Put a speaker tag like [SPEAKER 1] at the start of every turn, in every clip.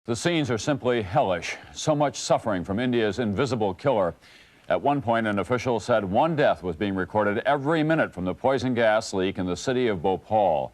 [SPEAKER 1] The scenes are simply hellish. So much suffering from India's invisible killer. At one point, an official said one death was being recorded every minute from the poison gas leak in the city of Bhopal.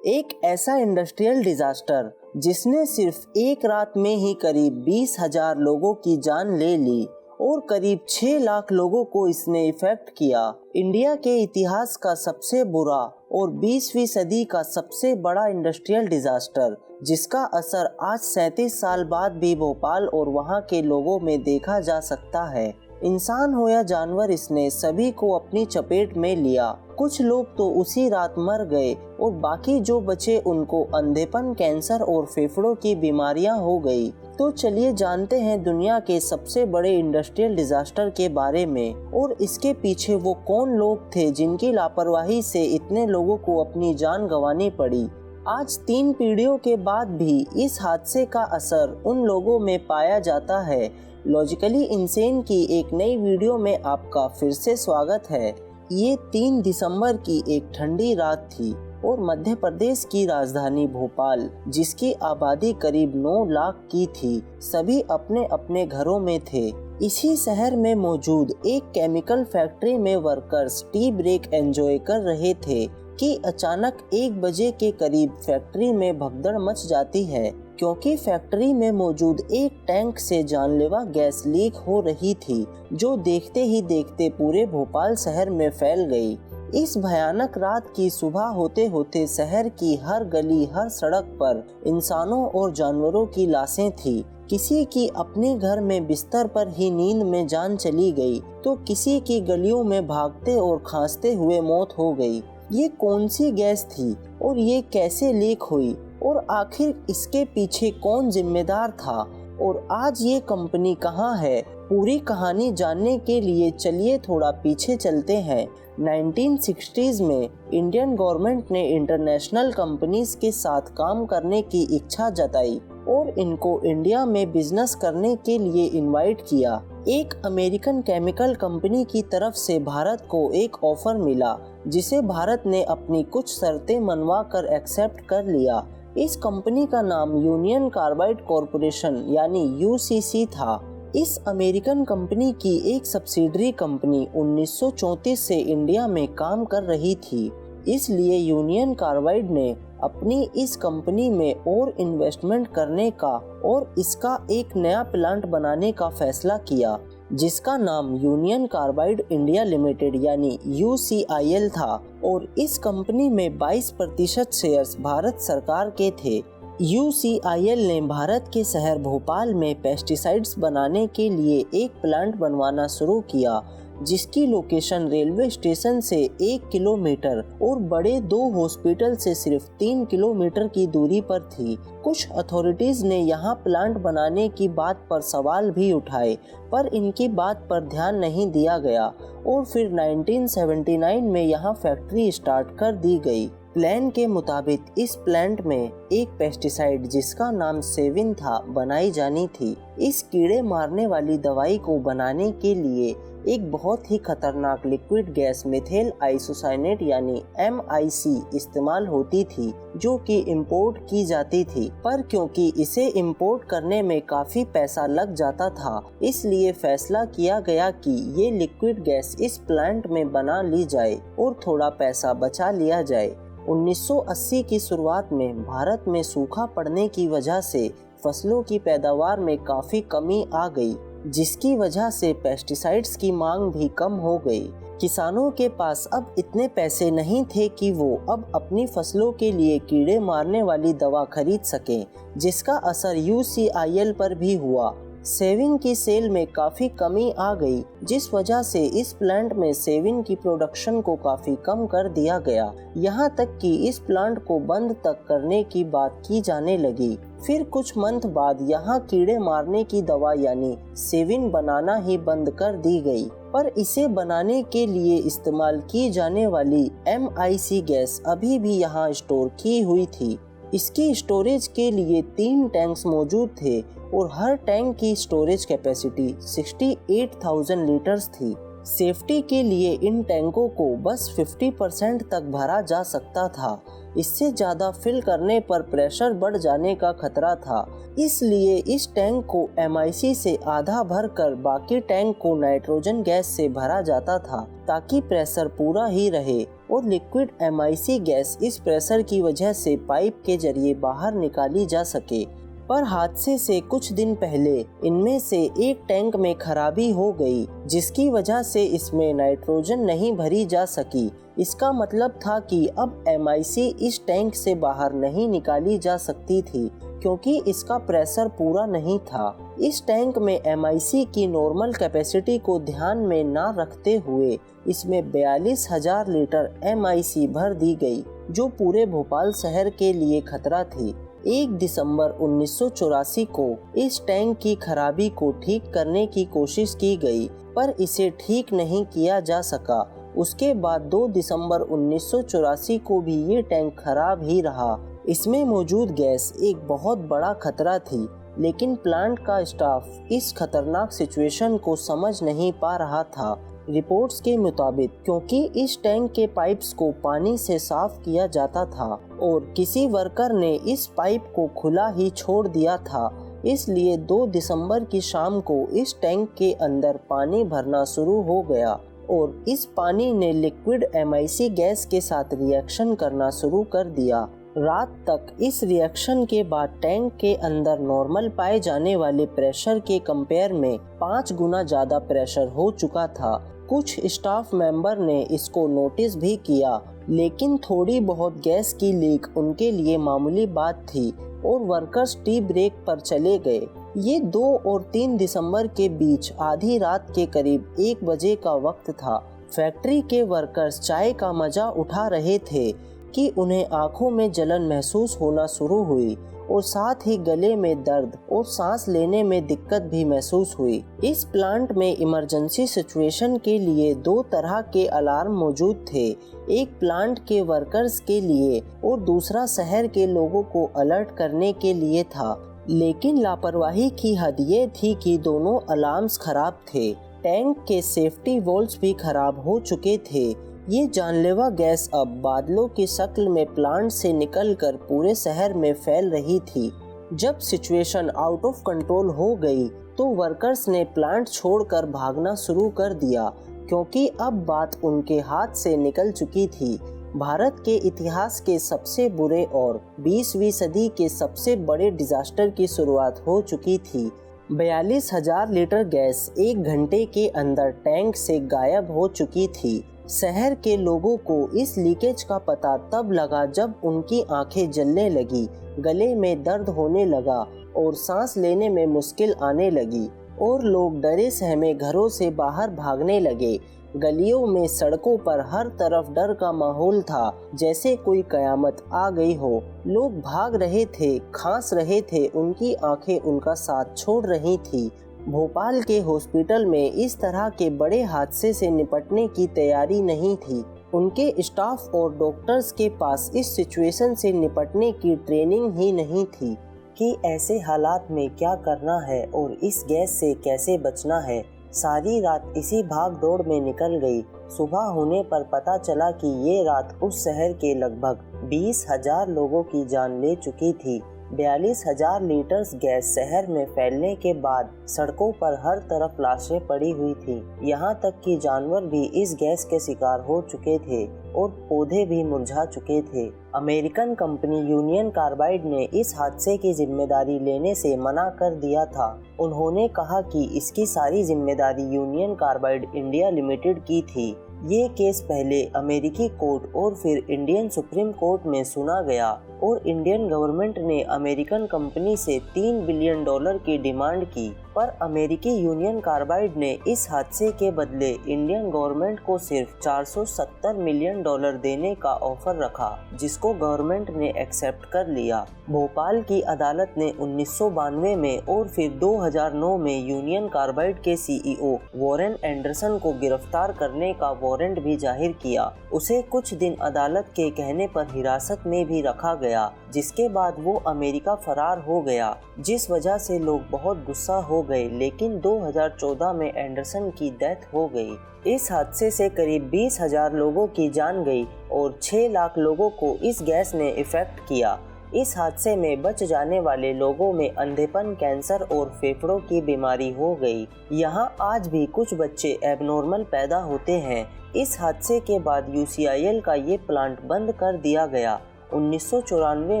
[SPEAKER 2] एक ऐसा industrial disaster जिसने सिर्फ एक रात में ही करीब 20,000 लोगों की जान ले ली और करीब 6 लाख लोगों को इसने इफेक्ट किया। इंडिया के इतिहास का सबसे बुरा और 20वीं सदी का सबसे बड़ा इंडस्ट्रियल डिजास्टर, जिसका असर आज 37 साल बाद भी भोपाल और वहां के लोगों में देखा जा सकता है। इंसान हो या जानवर, इसने सभी को अपनी चपेट में लिया। कुछ लोग तो उसी रात मर गए और बाकी जो बचे उनको अंधेपन, कैंसर और फेफड़ों की बीमारियां हो गई। तो चलिए जानते हैं दुनिया के सबसे बड़े इंडस्ट्रियल डिजास्टर के बारे में और इसके पीछे वो कौन लोग थे जिनकी लापरवाही से इतने लोगों को अपनी जान गंवानी पड़ी। आज 3 पीढ़ियों के बाद भी इस हादसे का असर उन लोगों में पाया जाता है। लॉजिकली इनसेन की एक नई वीडियो में आपका फिर से स्वागत है। ये 3 दिसंबर की एक ठंडी रात थी और मध्य प्रदेश की राजधानी भोपाल, जिसकी आबादी करीब 9 लाख की थी, सभी अपने अपने घरों में थे। इसी शहर में मौजूद एक केमिकल फैक्ट्री में वर्कर्स टी ब्रेक एंजॉय कर रहे थे कि अचानक 1 बजे के करीब फैक्ट्री में भगदड़ मच जाती है, क्योंकि फैक्ट्री में मौजूद एक टैंक से जानलेवा गैस लीक हो रही थी, जो देखते ही देखते पूरे भोपाल शहर में फैल गई। इस भयानक रात की सुबह होते होते शहर की हर गली, हर सड़क पर इंसानों और जानवरों की लाशें थी। किसी की अपने घर में बिस्तर पर ही नींद में जान चली गई, तो किसी की गलियों में भागते और खांसते हुए मौत हो गई। ये कौन सी गैस थी और ये कैसे लीक हुई और आखिर इसके पीछे कौन जिम्मेदार था और आज ये कंपनी कहाँ है? पूरी कहानी जानने के लिए चलिए थोड़ा पीछे चलते हैं। 1960s में इंडियन गवर्नमेंट ने इंटरनेशनल कंपनीज के साथ काम करने की इच्छा जताई और इनको इंडिया में बिजनेस करने के लिए इनवाइट किया। एक अमेरिकन केमिकल कंपनी की तरफ से भारत को एक ऑफर मिला, जिसे भारत ने अपनी कुछ शर्तें मनवा कर एक्सेप्ट कर लिया। इस कंपनी का नाम यूनियन कार्बाइड कॉरपोरेशन यानी यूसीसी था। इस अमेरिकन कंपनी की एक सब्सिडरी कंपनी 1934 से इंडिया में काम कर रही थी, इसलिए यूनियन कार्बाइड ने अपनी इस कंपनी में और इन्वेस्टमेंट करने का और इसका एक नया प्लांट बनाने का फैसला किया, जिसका नाम यूनियन कार्बाइड इंडिया लिमिटेड यानी UCIL था और इस कंपनी में 22% शेयर्स भारत सरकार के थे। UCIL ने भारत के शहर भोपाल में पेस्टिसाइड्स बनाने के लिए एक प्लांट बनवाना शुरू किया, जिसकी लोकेशन रेलवे स्टेशन से 1 किलोमीटर और बड़े 2 हॉस्पिटल से सिर्फ 3 किलोमीटर की दूरी पर थी। कुछ अथॉरिटीज ने यहाँ प्लांट बनाने की बात पर सवाल भी उठाए, पर इनकी बात पर ध्यान नहीं दिया गया और फिर 1979 में यहाँ फैक्ट्री स्टार्ट कर दी गई। प्लान के मुताबिक इस प्लांट में एक पेस्टिसाइड जिसका नाम सेविन था बनाई जानी थी। इस कीड़े मारने वाली दवाई को बनाने के लिए एक बहुत ही खतरनाक लिक्विड गैस मिथेल आइसोसाइनेट यानी MIC इस्तेमाल होती थी, जो कि इंपोर्ट की जाती थी, पर क्योंकि इसे इंपोर्ट करने में काफी पैसा लग जाता था, इसलिए फैसला किया गया कि ये लिक्विड गैस इस प्लांट में बना ली जाए और थोड़ा पैसा बचा लिया जाए। 1980 की शुरुआत में भारत में सूखा पड़ने की वजह से फसलों की पैदावार में काफी कमी आ गई, जिसकी वजह से पेस्टिसाइड्स की मांग भी कम हो गई। किसानों के पास अब इतने पैसे नहीं थे कि वो अब अपनी फसलों के लिए कीड़े मारने वाली दवा खरीद सकें, जिसका असर UCIL पर भी हुआ। सेविन की सेल में काफ़ी कमी आ गई, जिस वजह से इस प्लांट में सेविन की प्रोडक्शन को काफ़ी कम कर दिया गया, यहाँ तक कि इस प्लांट को बंद तक करने की बात की जाने लगी। फिर कुछ मंथ बाद यहाँ कीड़े मारने की दवा यानी सेविन बनाना ही बंद कर दी गई, पर इसे बनाने के लिए इस्तेमाल की जाने वाली MIC गैस अभी भी यहाँ स्टोर की हुई थी। इसकी स्टोरेज के लिए 3 टैंक्स मौजूद थे और हर टैंक की स्टोरेज कैपेसिटी 68,000 लीटर्स थी। सेफ्टी के लिए इन टैंकों को बस 50% तक भरा जा सकता था। इससे ज़्यादा फिल करने पर प्रेशर बढ़ जाने का खतरा था। इसलिए इस टैंक को MIC से आधा भरकर बाकी टैंक को नाइट्रोजन गैस से भरा जाता था ताकि प्रेशर पूरा ही रहे और लिक्विड MIC गैस इस प्रेशर की वजह से पाइप के जरिए बाहर निकाली जा सके। पर हादसे से कुछ दिन पहले इनमें से एक टैंक में खराबी हो गई, जिसकी वजह से इसमें नाइट्रोजन नहीं भरी जा सकी। इसका मतलब था कि अब MIC इस टैंक से बाहर नहीं निकाली जा सकती थी क्योंकि इसका प्रेशर पूरा नहीं था। इस टैंक में MIC की नॉर्मल कैपेसिटी को ध्यान में ना रखते हुए इसमें 42,000 लीटर MIC भर दी गई, जो पूरे भोपाल शहर के लिए खतरा थी। 1 दिसंबर 1984 को इस टैंक की खराबी को ठीक करने की कोशिश की गई, पर इसे ठीक नहीं किया जा सका। उसके बाद 2 दिसंबर 1984 को भी ये टैंक खराब ही रहा। इसमें मौजूद गैस एक बहुत बड़ा खतरा थी, लेकिन प्लांट का स्टाफ इस खतरनाक सिचुएशन को समझ नहीं पा रहा था। रिपोर्ट्स के मुताबिक क्योंकि इस टैंक के पाइप्स को पानी से साफ किया जाता था और किसी वर्कर ने इस पाइप को खुला ही छोड़ दिया था, इसलिए 2 दिसंबर की शाम को इस टैंक के अंदर पानी भरना शुरू हो गया और इस पानी ने लिक्विड MIC गैस के साथ रिएक्शन करना शुरू कर दिया। रात तक इस रिएक्शन के बाद टैंक के अंदर नॉर्मल पाए जाने वाले प्रेशर के कंपेयर में 5 गुना ज़्यादा प्रेशर हो चुका था। कुछ स्टाफ मेंबर ने इसको नोटिस भी किया, लेकिन थोड़ी बहुत गैस की लीक उनके लिए मामूली बात थी और वर्कर्स टी ब्रेक पर चले गए। ये 2 और 3 दिसंबर के बीच आधी रात के करीब 1 बजे का वक्त था। फैक्ट्री के वर्कर्स चाय का मजा उठा रहे थे कि उन्हें आंखों में जलन महसूस होना शुरू हुई और साथ ही गले में दर्द और सांस लेने में दिक्कत भी महसूस हुई। इस प्लांट में इमरजेंसी सिचुएशन के लिए 2 तरह के अलार्म मौजूद थे, एक प्लांट के वर्कर्स के लिए और दूसरा शहर के लोगों को अलर्ट करने के लिए था। लेकिन लापरवाही की हद ये थी कि दोनों अलार्म्स खराब थे। टैंक के सेफ्टी वॉल्व्स भी खराब हो चुके थे। ये जानलेवा गैस अब बादलों की शक्ल में प्लांट से निकलकर पूरे शहर में फैल रही थी। जब सिचुएशन आउट ऑफ कंट्रोल हो गई तो वर्कर्स ने प्लांट छोड़कर भागना शुरू कर दिया क्योंकि अब बात उनके हाथ से निकल चुकी थी। भारत के इतिहास के सबसे बुरे और 20वीं सदी के सबसे बड़े डिजास्टर की शुरुआत हो चुकी थी। 42,000 लीटर गैस 1 घंटे के अंदर टैंक से गायब हो चुकी थी। शहर के लोगों को इस लीकेज का पता तब लगा जब उनकी आंखें जलने लगी, गले में दर्द होने लगा और सांस लेने में मुश्किल आने लगी और लोग डरे सहमे घरों से बाहर भागने लगे। गलियों में, सड़कों पर हर तरफ डर का माहौल था, जैसे कोई कयामत आ गई हो। लोग भाग रहे थे, खांस रहे थे, उनकी आंखें उनका साथ छोड़ रही थी। भोपाल के हॉस्पिटल में इस तरह के बड़े हादसे से निपटने की तैयारी नहीं थी। उनके स्टाफ और डॉक्टर्स के पास इस सिचुएशन से निपटने की ट्रेनिंग ही नहीं थी कि ऐसे हालात में क्या करना है और इस गैस से कैसे बचना है। सारी रात इसी भाग दौड़ में निकल गई। सुबह होने पर पता चला कि ये रात उस शहर के लगभग 20,000 लोगों की जान ले चुकी थी। 42,000 लीटर गैस शहर में फैलने के बाद सड़कों पर हर तरफ लाशें पड़ी हुई थी। यहाँ तक कि जानवर भी इस गैस के शिकार हो चुके थे और पौधे भी मुरझा चुके थे। अमेरिकन कंपनी यूनियन कार्बाइड ने इस हादसे की जिम्मेदारी लेने से मना कर दिया था। उन्होंने कहा कि इसकी सारी जिम्मेदारी यूनियन कार्बाइड इंडिया लिमिटेड की थी। ये केस पहले अमेरिकी कोर्ट और फिर इंडियन सुप्रीम कोर्ट में सुना गया और इंडियन गवर्नमेंट ने अमेरिकन कंपनी से $3 बिलियन की डिमांड की, पर अमेरिकी यूनियन कार्बाइड ने इस हादसे के बदले इंडियन गवर्नमेंट को सिर्फ $470 मिलियन देने का ऑफर रखा, जिसको गवर्नमेंट ने एक्सेप्ट कर लिया। भोपाल की अदालत ने 1992 में और फिर 2009 में यूनियन कार्बाइड के CEO वॉरेन एंडरसन को गिरफ्तार करने का वारंट भी जाहिर किया। उसे कुछ दिन अदालत के कहने पर हिरासत में भी रखा गया, जिसके बाद वो अमेरिका फरार हो गया, जिस वजह से लोग बहुत गुस्सा हो गए, लेकिन 2014 में एंडरसन की डेथ हो गई। इस हादसे से करीब 20,000 लोगों की जान गई और 6 लाख लोगों को इस गैस ने इफेक्ट किया। इस हादसे में बच जाने वाले लोगों में अंधेपन, कैंसर और फेफड़ों की बीमारी हो गई। यहाँ आज भी कुछ बच्चे एबनॉर्मल पैदा होते हैं। इस हादसे के बाद UCIL का ये प्लांट बंद कर दिया गया। 1994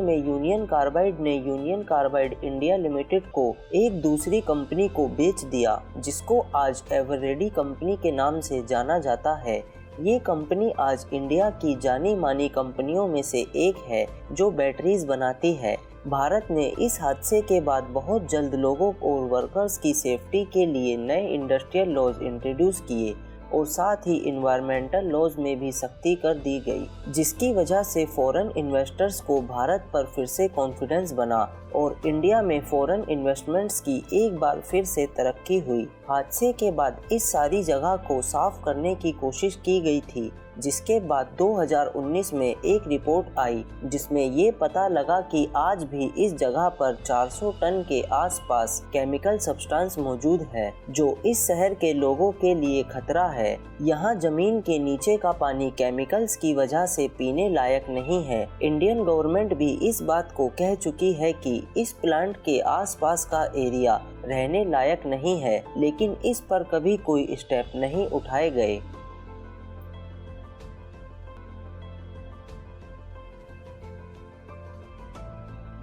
[SPEAKER 2] में यूनियन कार्बाइड ने यूनियन कार्बाइड इंडिया लिमिटेड को एक दूसरी कंपनी को बेच दिया, जिसको आज एवररेडी कंपनी के नाम से जाना जाता है। ये कंपनी आज इंडिया की जानी मानी कंपनियों में से एक है जो बैटरीज बनाती है। भारत ने इस हादसे के बाद बहुत जल्द लोगों और वर्कर्स की सेफ्टी के लिए नए इंडस्ट्रियल लॉज इंट्रोड्यूस किए और साथ ही इन्वायरमेंटल लॉज में भी सख्ती कर दी गई, जिसकी वजह से फॉरेन इन्वेस्टर्स को भारत पर फिर से कॉन्फिडेंस बना और इंडिया में फॉरेन इन्वेस्टमेंट्स की एक बार फिर से तरक्की हुई। हादसे के बाद इस सारी जगह को साफ करने की कोशिश की गई थी, जिसके बाद 2019 में एक रिपोर्ट आई जिसमें ये पता लगा कि आज भी इस जगह पर 400 टन के आसपास केमिकल सब्सटेंस मौजूद है, जो इस शहर के लोगों के लिए खतरा है। यहाँ जमीन के नीचे का पानी केमिकल्स की वजह से पीने लायक नहीं है। इंडियन गवर्नमेंट भी इस बात को कह चुकी है कि इस प्लांट के आसपास का एरिया रहने लायक नहीं है, लेकिन इस पर कभी कोई स्टेप नहीं उठाए गए।